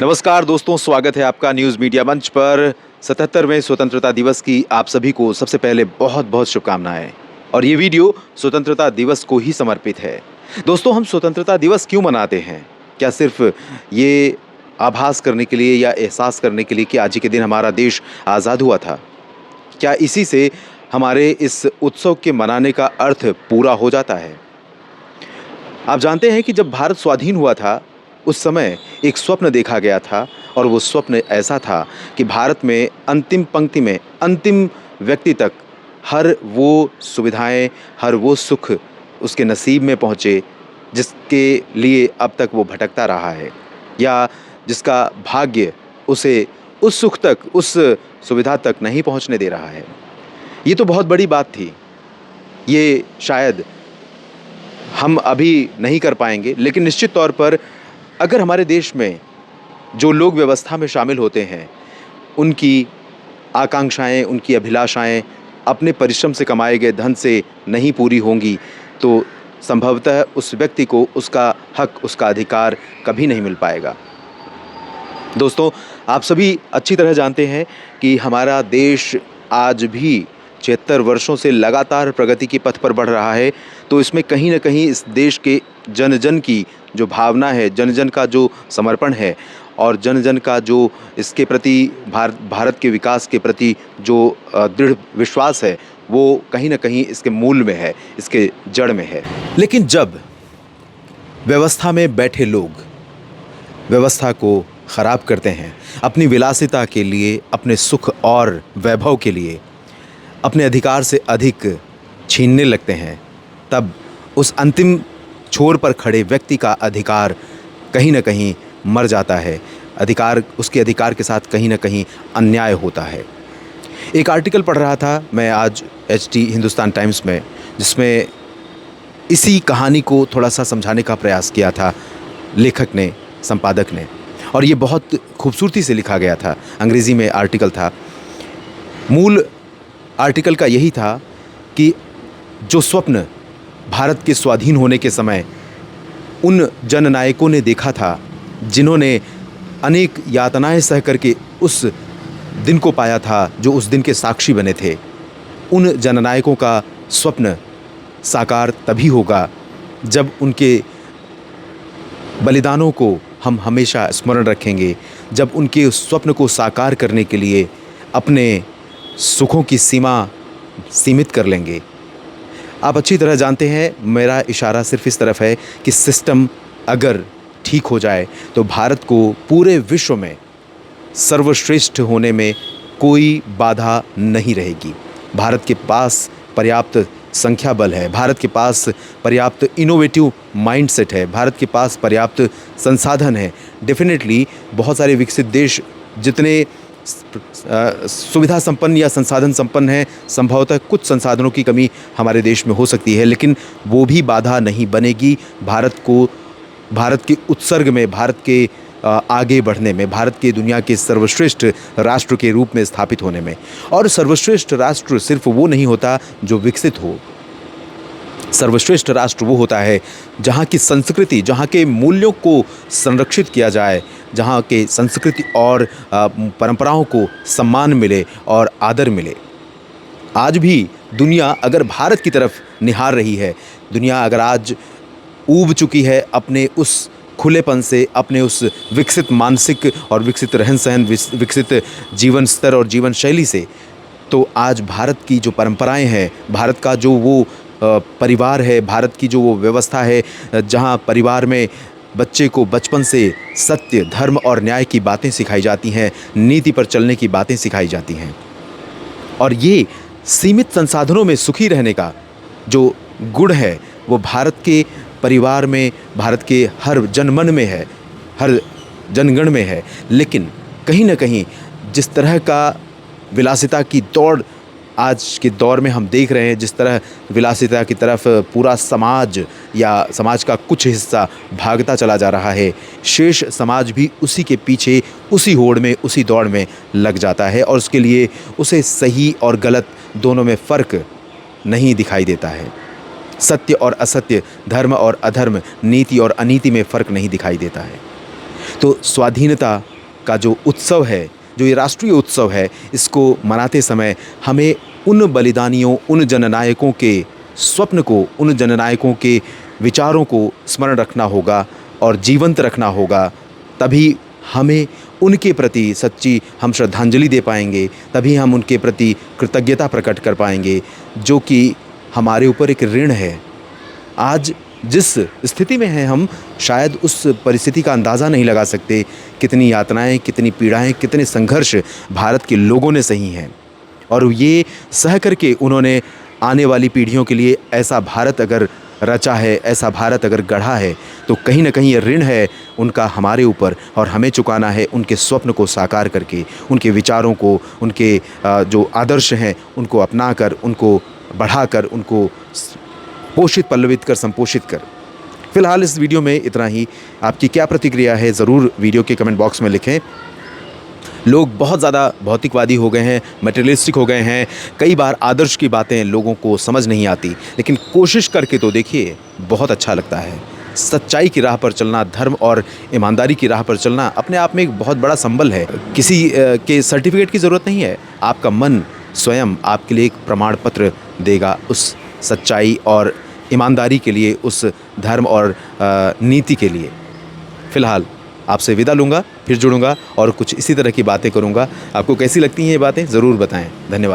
नमस्कार दोस्तों, स्वागत है आपका न्यूज़ मीडिया मंच पर। 77वें स्वतंत्रता दिवस की आप सभी को सबसे पहले बहुत बहुत शुभकामनाएं। और ये वीडियो स्वतंत्रता दिवस को ही समर्पित है। दोस्तों, हम स्वतंत्रता दिवस क्यों मनाते हैं? क्या सिर्फ ये आभास करने के लिए या एहसास करने के लिए कि आज ही के दिन हमारा देश आज़ाद हुआ था? क्या इसी से हमारे इस उत्सव के मनाने का अर्थ पूरा हो जाता है? आप जानते हैं कि जब भारत स्वाधीन हुआ था, उस समय एक स्वप्न देखा गया था और वो स्वप्न ऐसा था कि भारत में अंतिम पंक्ति में, अंतिम व्यक्ति तक हर वो सुविधाएँ, हर वो सुख उसके नसीब में पहुँचे, जिसके लिए अब तक वो भटकता रहा है या जिसका भाग्य उसे उस सुख तक, उस सुविधा तक नहीं पहुँचने दे रहा है। ये तो बहुत बड़ी बात थी। ये शायद हम अभी नहीं कर पाएँगे, लेकिन निश्चित तौर पर अगर हमारे देश में जो लोग व्यवस्था में शामिल होते हैं, उनकी आकांक्षाएँ, उनकी अभिलाषाएँ अपने परिश्रम से कमाए गए धन से नहीं पूरी होंगी, तो संभवतः उस व्यक्ति को उसका हक, उसका अधिकार कभी नहीं मिल पाएगा। दोस्तों, आप सभी अच्छी तरह जानते हैं कि हमारा देश आज भी 76 वर्षों से लगातार प्रगति के पथ पर बढ़ रहा है, तो इसमें कहीं न कहीं इस देश के जन-जन की जो भावना है, जन-जन का जो समर्पण है और जन-जन का जो इसके प्रति भारत के विकास के प्रति जो दृढ़ विश्वास है, वो कहीं न कहीं इसके मूल में है, इसके जड़ में है। लेकिन जब व्यवस्था में बैठे लोग व्यवस्था को खराब करते हैं, अपनी विलासिता के लिए, अपने सुख और वैभव के लिए, अपने अधिकार से अधिक छीनने लगते हैं, तब उस अंतिम छोर पर खड़े व्यक्ति का अधिकार कहीं न कहीं मर जाता है। उसके अधिकार के साथ कहीं न कहीं अन्याय होता है। एक आर्टिकल पढ़ रहा था मैं आज HT हिंदुस्तान टाइम्स में, जिसमें इसी कहानी को थोड़ा-सा समझाने का प्रयास किया था लेखक ने, संपादक ने, और ये बहुत खूबसूरती से लिखा गया था। अंग्रेज़ी में आर्टिकल था। मूल आर्टिकल का यही था कि जो स्वप्न भारत के स्वाधीन होने के समय उन जननायकों ने देखा था, जिन्होंने अनेक यातनाएं सह करके उस दिन को पाया था, जो उस दिन के साक्षी बने थे, उन जननायकों का स्वप्न साकार तभी होगा जब उनके बलिदानों को हम हमेशा स्मरण रखेंगे, जब उनके उस स्वप्न को साकार करने के लिए अपने सुखों की सीमा सीमित कर लेंगे। आप अच्छी तरह जानते हैं, मेरा इशारा सिर्फ इस तरफ है कि सिस्टम अगर ठीक हो जाए तो भारत को पूरे विश्व में सर्वश्रेष्ठ होने में कोई बाधा नहीं रहेगी। भारत के पास पर्याप्त संख्या बल है, भारत के पास पर्याप्त इनोवेटिव माइंडसेट है, भारत के पास पर्याप्त संसाधन है। डेफिनेटली बहुत सारे विकसित देश जितने सुविधा संपन्न या संसाधन संपन्न है, संभवतः कुछ संसाधनों की कमी हमारे देश में हो सकती है, लेकिन वो भी बाधा नहीं बनेगी भारत को, भारत के उत्सर्ग में, भारत के आगे बढ़ने में, भारत के दुनिया के सर्वश्रेष्ठ राष्ट्र के रूप में स्थापित होने में। और सर्वश्रेष्ठ राष्ट्र सिर्फ वो नहीं होता जो विकसित हो। सर्वश्रेष्ठ राष्ट्र वो होता है जहाँ की संस्कृति, जहाँ के मूल्यों को संरक्षित किया जाए, जहाँ के संस्कृति और परंपराओं को सम्मान मिले और आदर मिले। आज भी दुनिया अगर भारत की तरफ निहार रही है, दुनिया अगर आज ऊब चुकी है अपने उस खुलेपन से, अपने उस विकसित मानसिक और विकसित रहन-सहन, विकसित जीवन स्तर और जीवन शैली से, तो आज भारत की जो परंपराएं हैं, भारत का जो वो परिवार है, भारत की जो वो व्यवस्था है, जहाँ परिवार में बच्चे को बचपन से सत्य, धर्म और न्याय की बातें सिखाई जाती हैं, नीति पर चलने की बातें सिखाई जाती हैं, और ये सीमित संसाधनों में सुखी रहने का जो गुण है, वो भारत के परिवार में, भारत के हर जनमन में है, हर जनगण में है। लेकिन कहीं ना कहीं जिस तरह का विलासिता की दौड़ आज के दौर में हम देख रहे हैं, जिस तरह विलासिता की तरफ पूरा समाज या समाज का कुछ हिस्सा भागता चला जा रहा है, शेष समाज भी उसी के पीछे, उसी होड़ में, उसी दौड़ में लग जाता है, और उसके लिए उसे सही और गलत दोनों में फ़र्क नहीं दिखाई देता है। सत्य और असत्य, धर्म और अधर्म, नीति और अनीति में फ़र्क नहीं दिखाई देता है। तो स्वाधीनता का जो उत्सव है, जो ये राष्ट्रीय उत्सव है, इसको मनाते समय हमें उन बलिदानियों, उन जननायकों के स्वप्न को, उन जननायकों के विचारों को स्मरण रखना होगा और जीवंत रखना होगा। तभी हमें उनके प्रति सच्ची हम श्रद्धांजलि दे पाएंगे, तभी हम उनके प्रति कृतज्ञता प्रकट कर पाएंगे, जो कि हमारे ऊपर एक ऋण है। आज जिस स्थिति में हैं हम, शायद उस परिस्थिति का अंदाज़ा नहीं लगा सकते, कितनी यातनाएं, कितनी पीड़ाएं, कितने संघर्ष भारत के लोगों ने सही हैं। और ये सह करके उन्होंने आने वाली पीढ़ियों के लिए ऐसा भारत अगर रचा है, ऐसा भारत अगर गढ़ा है, तो कहीं ना कहीं ये ऋण है उनका हमारे ऊपर, और हमें चुकाना है उनके स्वप्न को साकार करके, उनके विचारों को, उनके जो आदर्श हैं उनको अपनाकर, उनको बढ़ाकर, उनको पोषित, पल्लवित कर, संपोषित कर। फिलहाल इस वीडियो में इतना ही। आपकी क्या प्रतिक्रिया है ज़रूर वीडियो के कमेंट बॉक्स में लिखें। लोग बहुत ज़्यादा भौतिकवादी हो गए हैं, मटेरियलिस्टिक हो गए हैं। कई बार आदर्श की बातें लोगों को समझ नहीं आती, लेकिन कोशिश करके तो देखिए, बहुत अच्छा लगता है। सच्चाई की राह पर चलना, धर्म और ईमानदारी की राह पर चलना अपने आप में एक बहुत बड़ा संबल है। किसी के सर्टिफिकेट की ज़रूरत नहीं है। आपका मन स्वयं आपके लिए एक प्रमाण पत्र देगा उस सच्चाई और ईमानदारी के लिए, उस धर्म और नीति के लिए। फ़िलहाल आपसे विदा लूँगा, फिर जुड़ूंगा और कुछ इसी तरह की बातें करूँगा। आपको कैसी लगती हैं ये बातें ज़रूर बताएं। धन्यवाद।